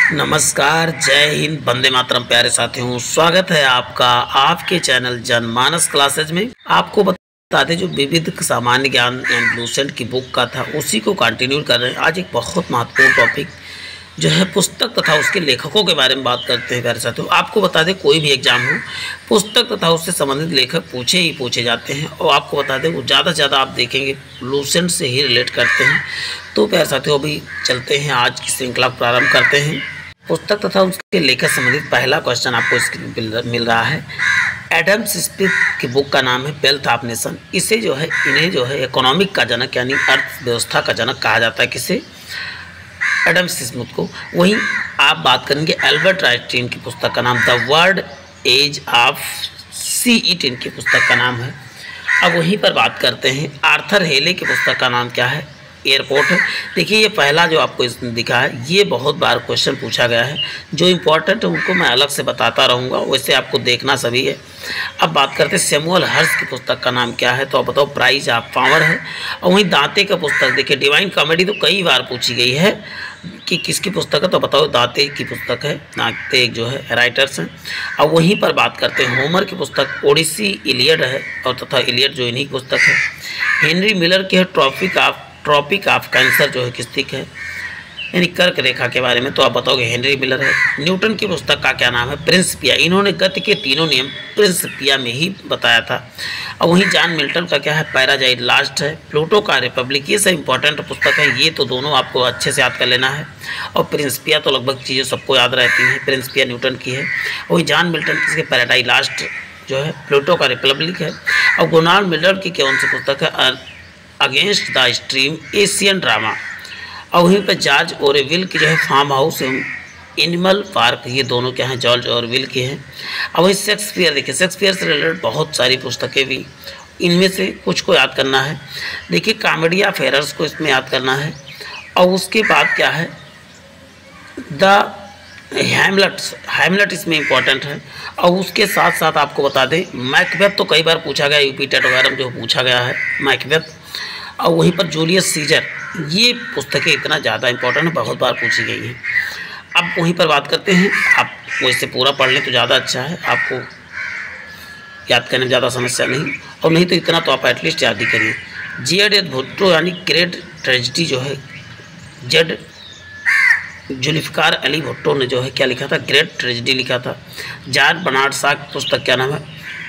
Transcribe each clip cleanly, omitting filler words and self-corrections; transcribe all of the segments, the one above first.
नमस्कार, जय हिंद, वंदे मातरम। प्यारे साथियों, स्वागत है आपका आपके चैनल जनमानस क्लासेज में। आपको बता दें, जो विविध सामान्य ज्ञान एंड लूसेंट की बुक का था उसी को कंटिन्यू कर रहे हैं। आज एक बहुत महत्वपूर्ण टॉपिक जो है पुस्तक तथा उसके लेखकों के बारे में बात करते हैं। प्यारे साथियों, आपको बता दें, कोई भी एग्जाम हो, पुस्तक तथा उससे संबंधित लेखक पूछे जाते हैं। और आपको बता दें, वो ज़्यादा से ज़्यादा आप देखेंगे लूसेंट से ही रिलेट करते हैं। तो प्यारे साथियों, अभी चलते हैं, आज की श्रृंखला प्रारंभ करते हैं। पुस्तक तथा उसके लेखक संबंधित पहला क्वेश्चन आपको स्क्रीन पर मिल रहा है। एडम स्मिथ की बुक का नाम है वेल्थ ऑफ नेशन। इसे जो है इन्हें जो है इकोनॉमिक का जनक यानी अर्थव्यवस्था का जनक कहा जाता है। किसे? एडम स्मिथ को। वहीं आप बात करेंगे एल्बर्ट आइंस्टाइन की पुस्तक का नाम the world as of see it, इनकी पुस्तक का नाम है। अब वहीं पर बात करते हैं आर्थर हेले की पुस्तक का नाम क्या है? एयरपोर्ट है। देखिए, ये पहला जो आपको इसमें दिखा है, ये बहुत बार क्वेश्चन पूछा गया है। जो इम्पोर्टेंट है उनको मैं अलग से बताता रहूँगा, वैसे आपको देखना सभी है। अब बात करते हैं सैमुअल हर्स्ट की पुस्तक का नाम क्या है? तो आप बताओ, प्राइज ऑफ पावर है। और वहीं दांते का पुस्तक, देखिए डिवाइन कॉमेडी तो कई बार पूछी गई है कि किसकी पुस्तक है, तो बताओ दांते की पुस्तक है। दांते जो है राइटर्स हैं। अब वहीं पर बात करते हैं होमर की पुस्तक ओडिसी इलियड है, और तथा इलियड जो इन्हीं की पुस्तक है। हेनरी मिलर की है ट्रॉपिक ऑफ कैंसर, जो है किस्तिक है यानी कर्क रेखा के बारे में। तो आप बताओगे हेनरी मिलर है। न्यूटन की पुस्तक का क्या नाम है? प्रिंसिपिया। इन्होंने गति के तीनों नियम प्रिंसिपिया में ही बताया था। और वहीं जॉन मिल्टन का क्या है? पैराजाइट लास्ट है। प्लूटो का रिपब्लिक, ये सब इंपॉर्टेंट पुस्तक है। ये तो दोनों आपको अच्छे से याद कर लेना है। और प्रिंसिपिया तो लगभग चीज़ें सबको याद रहती हैं। प्रिंसिपिया न्यूटन की है। वहीं जॉन मिल्टन की पैराडाइज लास्ट जो है, प्लूटो का रिपब्लिक है। और गोनाल्ड मिलर की कौन सी पुस्तक है? Against the stream, Asian drama. और वहीं पर जॉर्ज ओरेविल की जो है फार्म हाउस एनिमल पार्क, ये दोनों क्या हैं? जॉर्ज ओरेविल के हैं। और वहीं शेक्सपियर, देखिए शेक्सपियर से रिलेटेड बहुत सारी पुस्तकें भी, इनमें से कुछ को याद करना है। देखिए कॉमेडी ऑफ एरर्स को इसमें याद करना है। और उसके बाद क्या है? द हैमलेट इसमें इंपॉर्टेंट है। और उसके साथ साथ आपको बता दें मैकबेथ तो कई बार पूछा गया, यूपी टेट वगैरह में जो पूछा गया है मैकबेथ। और वहीं पर जूलियस सीजर, ये पुस्तकें इतना ज़्यादा इंपॉर्टेंट है, बहुत बार पूछी गई हैं। अब वहीं पर बात करते हैं, आप वैसे पूरा पढ़ लें तो ज़्यादा अच्छा है, आपको याद करने में ज़्यादा समस्या नहीं। और नहीं तो इतना तो आप एटलीस्ट याद ही करिए। जेड भुट्टो यानी ग्रेट ट्रेजिडी जो है, जेड जुल्फ़िकार अली भुट्टो ने जो है क्या लिखा था? ग्रेट ट्रेजिडी लिखा था। जॉर्ज बर्नार्ड शॉ की पुस्तक क्या नाम है?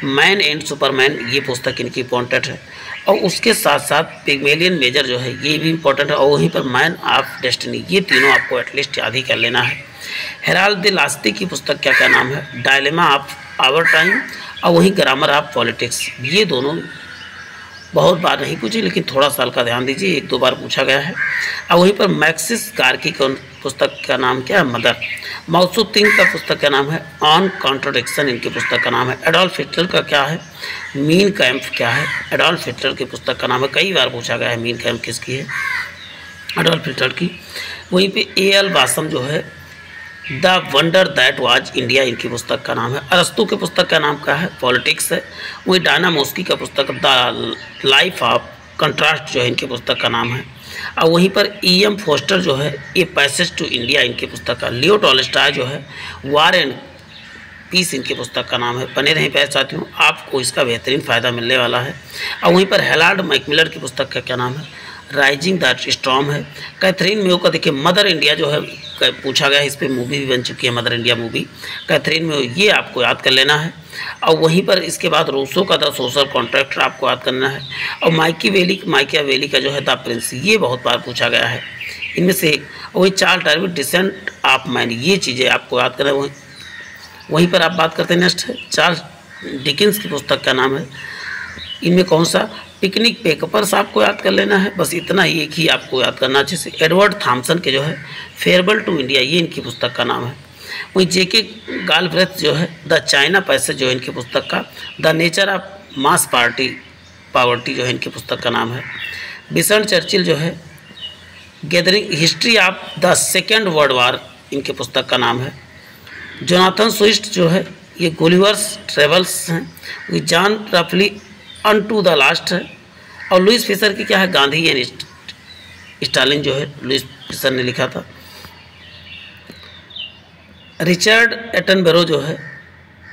मैन एंड सुपरमैन, ये पुस्तक इनकी इंपॉर्टेंट है। और उसके साथ साथ पिग्मेलियन मेजर जो है, ये भी इंपॉर्टेंट है। और वहीं पर मैन ऑफ डेस्टिनी, ये तीनों आपको एटलीस्ट याद ही कर लेना है। हेराल्ड द लास्टी की पुस्तक क्या नाम है? Dilemma of our time. और वहीं ग्रामर ऑफ पॉलिटिक्स, ये दोनों बहुत बार नहीं पूछी, लेकिन थोड़ा साल का ध्यान दीजिए, एक दो बार पूछा गया है। और वहीं पर मैक्सिस गार्की पुस्तक का नाम क्या है? मदर। माओत्से तुंग का पुस्तक का नाम है ऑन कॉन्ट्रडिक्शन, इनकी पुस्तक का नाम है। एडोल्फ हिटलर का क्या है? मीन कैम्प क्या है? एडोल्फ हिटलर की पुस्तक का नाम है, कई बार पूछा गया है मीन कैम्प किसकी है? एडोल्फ हिटलर की। वहीं पे ए.एल. बासम जो है the wonder that was India, इनकी पुस्तक का नाम है। अरस्तु की पुस्तक का नाम क्या है? पॉलिटिक्स है। वही डायना मोस्की का पुस्तक द लाइफ ऑफ कंट्रास्ट जो है, इनकी पुस्तक का नाम है। और वहीं पर E.M. फोस्टर जो है, ये पैसेज टू इंडिया, इनकी पुस्तक का। लियो टॉलस्टॉय जो है वार एंड पीस, इनकी पुस्तक का नाम है। बने रहें प्यारे साथियों, आपको इसका बेहतरीन फ़ायदा मिलने वाला है। और वहीं पर हेराल्ड मैकमिलर की पुस्तक का क्या नाम है? राइजिंग द स्टॉर्म है। कैथरीन मेयो का देखिए मदर इंडिया जो है पूछा गया है, इस पर मूवी भी बन चुकी है, mother India movie. Catherine Mayo, ये आपको याद कर लेना है। और वहीं पर इसके बाद रूसो का द सोशल कॉन्ट्रैक्टर आपको याद करना है। और माइकियावेली का जो है द प्रिंस, ये बहुत बार पूछा गया है इनमें से एक। और वही Charles Darwin descent of man, ये चीज़ें आपको याद करना है। वहीं पर आप बात करते हैं नेक्स्ट है चार्ल्स डिकिंस की पुस्तक का नाम है, इनमें कौन सा? पिकनिक पेपर्स आपको याद कर लेना है, बस इतना ही, एक ही आपको याद करना अच्छे से। एडवर्ड थॉमसन के जो है फेयरवेल टू इंडिया, ये इनकी पुस्तक का नाम है। वहीं J.K. गालब्रेथ जो है द चाइना पैसेज जो है इनकी पुस्तक का। The nature of mass poverty जो है इनकी पुस्तक का नाम है। विंस्टन चर्चिल जो है gathering history of the second world war, इनकी पुस्तक का नाम है। जोनाथन स्विफ्ट जो है ये गुलिवर्स ट्रेवल्स हैं। जॉन रफली अन टू द लास्ट है। और लुइस फिशर की क्या है? गांधी एंड स्टालिन जो है लुइस फिशर ने लिखा था। रिचर्ड एटनबरो जो है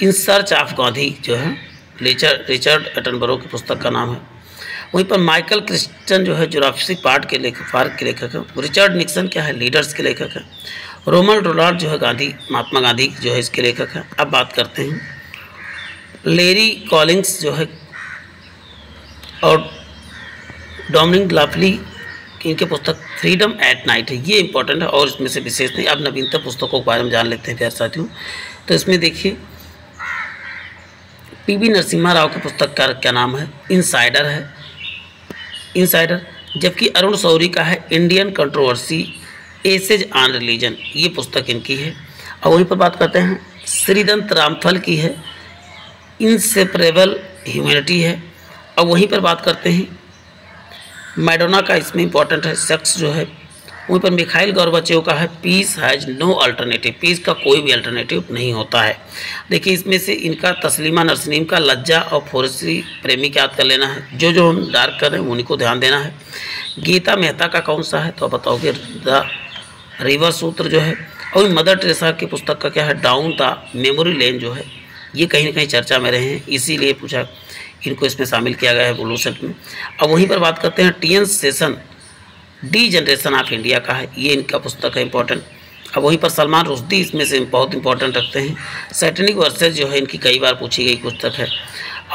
इन सर्च ऑफ गांधी जो है रिचर्ड एटनबरो की पुस्तक का नाम है। वहीं पर माइकल क्रिस्टन जो है जुरासिक पार्क के लेखक है। रिचर्ड निक्सन क्या है, लीडर्स के लेखक है। रोमन रोलाल्ड जो है महात्मा गांधी जो है इसके लेखक है। अब बात करते हैं लेरी कॉलिंग्स जो है और डोमिनिक लाफली इनके पुस्तक फ्रीडम एट नाइट है। ये इंपॉर्टेंट है और इसमें से विशेष नहीं। अब नवीनतम पुस्तकों के बारे में जान लेते हैं प्यारे साथियों। तो इसमें देखिए पीवी नरसिम्हा राव की पुस्तक का क्या नाम है, इनसाइडर है, इनसाइडर। जबकि अरुण शौरी का है Indian controversies essays on religion, ये पुस्तक इनकी है। और वहीं पर बात करते हैं श्रीदंत रामफल की है इनसेपरेबल ह्यूमैनिटी है। और वहीं पर बात करते हैं मैडोना का, इसमें इंपॉर्टेंट है सेक्स जो है। वहीं पर मिखाइल गोर्बाचेव का है peace has no alternative, peace का कोई भी अल्टरनेटिव नहीं होता है। देखिए इसमें से इनका तस्लीमा नरसिम का लज्जा और फॉरेस्ट्री प्रेमी को याद कर लेना है। जो हम डार्क कर रहे हैं उन्हीं को ध्यान देना है। गीता मेहता का कौन सा है तो आप बताओगे द रिवर सूत्र जो है। और मदर टेरेसा की पुस्तक का क्या है, डाउन द मेमोरी लेन जो है। ये कहीं ना कहीं चर्चा में रहे हैं, इसीलिए पूछा इनको इसमें शामिल किया गया है ब्लू सेट में। अब वहीं पर बात करते हैं T N Seshan the generation of India का है, ये इनका पुस्तक है इंपॉर्टेंट। अब वहीं पर सलमान रुश्दी इसमें से बहुत इंपॉर्टेंट रखते हैं। सैटेनिक वर्सेस जो है इनकी कई बार पूछी गई पुस्तक है।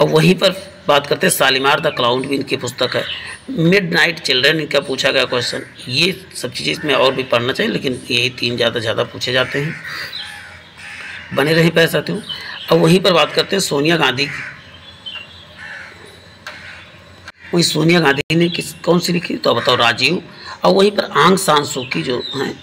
और वहीं पर बात करते हैं शालीमार द क्लाउड भी इनकी पुस्तक है। मिड नाइट चिल्ड्रन इनका पूछा गया क्वेश्चन। ये सब चीज़ें इसमें और भी पढ़ना चाहिए, लेकिन यही तीन ज़्यादा पूछे जाते हैं। बने रहे पैसे साथियों। अब वहीं पर बात करते हैं सोनिया गांधी। वही सोनिया गांधी ने कौन सी लिखी तो बताओ, राजीव। और वहीं पर आंग सान सू की जो हैं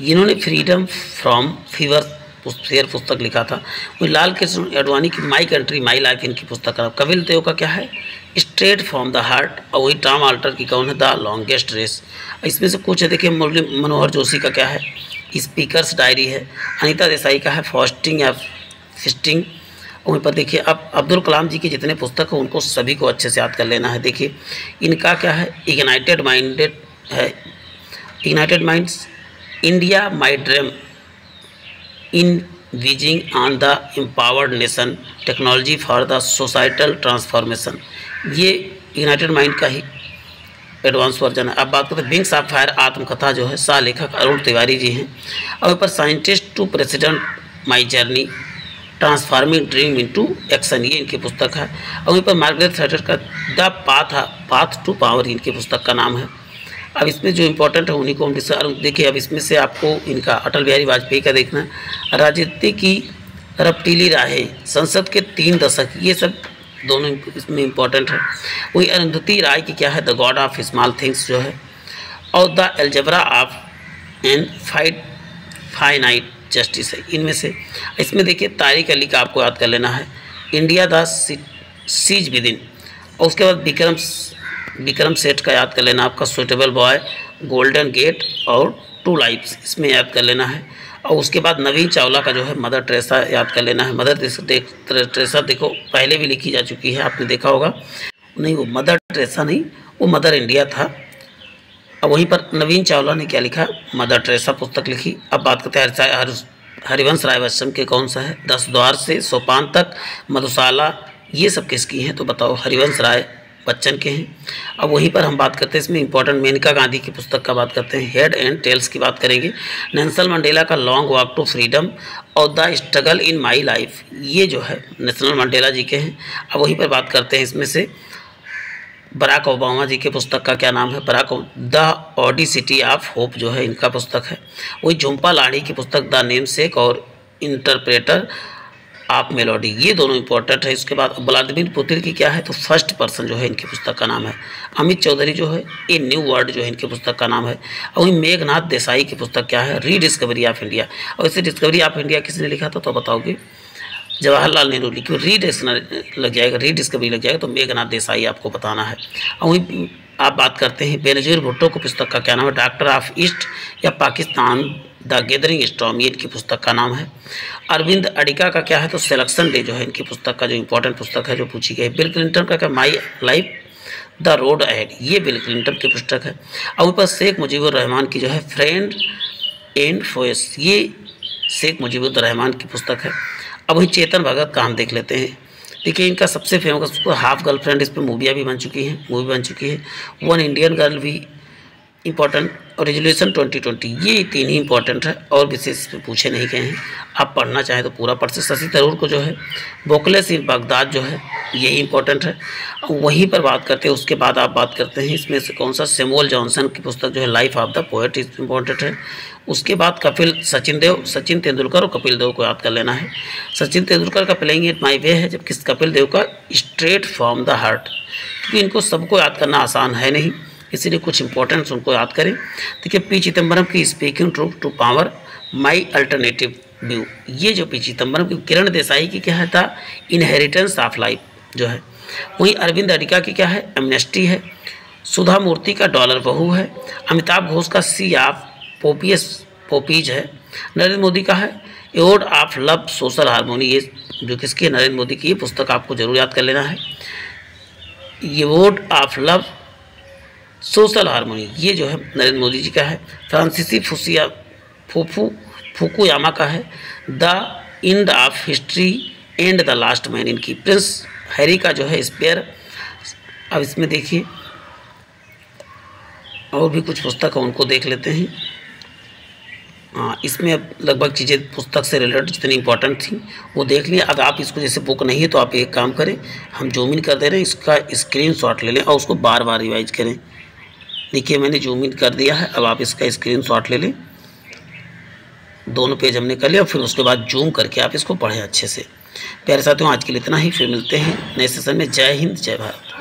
इन्होंने फ्रीडम फ्रॉम फेयर पुस्तक लिखा था। वही लाल कृष्ण अडवाणी की माई कंट्री माई लाइफ इनकी पुस्तक का। कपिल देव का क्या है स्ट्रेट फ्रॉम द हार्ट। और वही टॉम आल्टर की कौन है द लॉन्गेस्ट रेस। इसमें से कुछ है, देखिए मुरली मनोहर जोशी का क्या है स्पीकर्स डायरी है। अनीता देसाई का है फास्टिंग या फिस्टिंग। वहीं पर देखिए अब अब्दुल कलाम जी की जितने पुस्तक हैं उनको सभी को अच्छे से याद कर लेना है। देखिए इनका क्या है इग्नाइटेड माइंडेड है, ignited minds India my dream in wheezing on the empowered nation technology for the societal transformation, ये यूनाइटेड माइंड का ही एडवांस वर्जन है। अब बात करते हैं विंग्स ऑफ फायर आत्मकथा जो है सह लेखक अरुण तिवारी जी हैं। और ऊपर scientist to president my journey transforming dream into action, ये इनकी पुस्तक है। और वहीं पर मार्गरेट थैचर का द पाथ टू पावर इनकी पुस्तक का नाम है। अब इसमें जो इम्पोर्टेंट है उन्हीं को हम डिस्कस देखिए। अब इसमें से आपको इनका अटल बिहारी वाजपेयी का देखना है, राजनीति की रपटीली राहें, संसद के 3 दशक, ये सब दोनों इसमें इम्पोर्टेंट है। वही अरुंधति राय की क्या है the God of small things जो है। और the algebra of and finite justice है इनमें से। इसमें देखिए तारिक अली का आपको याद कर लेना है इंडिया द सीज विद इन। और उसके बाद विक्रम सेठ का याद कर लेना आपका सुटेबल बॉय, गोल्डन गेट और 2 लाइफ्स, इसमें याद कर लेना है। और उसके बाद नवीन चावला का जो है मदर टेरेसा याद कर लेना है। मदर टेरेसा देखो पहले भी लिखी जा चुकी है, आपने देखा होगा। नहीं वो मदर टेरेसा नहीं, वो मदर इंडिया था। अब वहीं पर नवीन चावला ने क्या लिखा मदर टेरेसा पुस्तक लिखी। अब बात करते हैं हरिवंश राय बच्चन के कौन सा है 10 द्वार से सोपान तक, मधुशाला, ये सब किसकी हैं तो बताओ हरिवंश राय बच्चन के हैं। अब वहीं पर हम बात करते हैं इसमें इंपॉर्टेंट मेनका गांधी की पुस्तक का बात करते हैं, हेड एंड टेल्स की बात करेंगे। नेल्सन मंडेला का लॉन्ग वॉक टू फ्रीडम और the struggle in my life, ये जो है नेशनल मंडेला जी के हैं। अब वहीं पर बात करते हैं इसमें से बराक ओबामा जी के पुस्तक का क्या नाम है द ऑडिसिटी ऑफ होप जो है इनका पुस्तक है। वही झुम्पा लाड़ी की पुस्तक द नेमसेक और इंटरप्रेटर ऑफ मेलोडी, ये दोनों इंपॉर्टेंट है। इसके बाद व्लादिमीर पुतिन की क्या है तो फर्स्ट पर्सन जो है इनकी पुस्तक का नाम है। अमित चौधरी जो है ए न्यू वर्ल्ड जो है इनकी पुस्तक का नाम है। और वही मेघनाथ देसाई की पुस्तक क्या है रीडिस्कवरी ऑफ इंडिया। और इसे डिस्कवरी ऑफ इंडिया किसने लिखा था तो बताओगे जवाहरलाल नेहरू लिखी। रीडिस्कवरी लग जाएगा तो मेघनाथ देसाई आपको बताना है। और वही आप बात करते हैं बेनज़ीर भुट्टो की पुस्तक का क्या नाम है डॉक्टर ऑफ ईस्ट या पाकिस्तान द गैदरिंग स्टॉर्म, ये इनकी पुस्तक का नाम है। अरविंद अडिका का क्या है तो सिलेक्शन डे जो है इनकी पुस्तक का जो इंपॉर्टेंट पुस्तक है जो पूछी गई। बिल क्लिंटन का क्या my life the road ahead, ये बिल क्लिंटन की पुस्तक है। और ऊपर शेख मुजीबुर रहमान की जो है फ्रेंड एंड फोएस, ये शेख मुजीबुर रहमान की पुस्तक है। अब वही चेतन भगत का हम देख लेते हैं। देखिए इनका सबसे फेमस हाफ गर्लफ्रेंड, इस पर मूवी बन चुकी है। वन इंडियन गर्ल भी इम्पॉर्टेंट, और रेजोल्यूशन 2020, ये तीन ही इंपॉर्टेंट है और विशेष पे पूछे नहीं गए हैं। आप पढ़ना चाहें तो पूरा पढ़ सकते। शशि थरूर को जो है बोकलेस इन बगदाद जो है ये इंपॉर्टेंट है, वहीं पर बात करते हैं। उसके बाद आप बात करते हैं इसमें से कौन सा, सैमुअल जॉनसन की पुस्तक जो है life of the poet important है। उसके बाद सचिन तेंदुलकर और कपिल देव को याद कर लेना है। सचिन तेंदुलकर का प्लेइंग इट माई वे है, जबकि कपिल देव का स्ट्रेट फ्रॉम द हार्ट। क्योंकि इनको सबको याद करना आसान है नहीं, इसीलिए कुछ इंपॉर्टेंट्स उनको याद करें। देखिए पी चिदम्बरम की speaking truth to power, my alternative view, ये जो पी चिदम्बरम की, किरण देसाई की क्या है था, इनहेरिटेंस ऑफ लाइफ जो है। वहीं अरविंद अडिका की क्या है, एमनेस्टी है। सुधा मूर्ति का डॉलर बहू है। अमिताभ घोष का सी ऑफ पोपीज है। नरेंद्र मोदी का है award of love social harmony, ये जो किसकी है, नरेंद्र मोदी की। ये पुस्तक आपको जरूर याद कर लेना है, award of love social harmony, ये जो है नरेंद्र मोदी जी का है। फ्रांसीसी फुकुयामा का है the end of history and the last man, इनकी। प्रिंस हैरी का जो है स्पेयर। अब इसमें देखिए और भी कुछ पुस्तक है, उनको देख लेते हैं। हाँ, इसमें अब लगभग चीज़ें पुस्तक से रिलेटेड जितनी इंपॉर्टेंट थी वो देख लिया। अब आप इसको, जैसे बुक नहीं है तो आप एक काम करें, हम जूम इन कर दे रहे हैं, इसका स्क्रीनशॉट ले लें और उसको बार बार रिवाइज करें। देखिए मैंने जूम इन कर दिया है, अब आप इसका स्क्रीनशॉट ले लें। दोनों पेज हमने कर लिया, फिर उसके बाद जूम करके आप इसको पढ़ें अच्छे से। प्यारे साथियों, आज के लिए इतना ही, फिर मिलते हैं नए सेशन में। जय हिंद, जय भारत।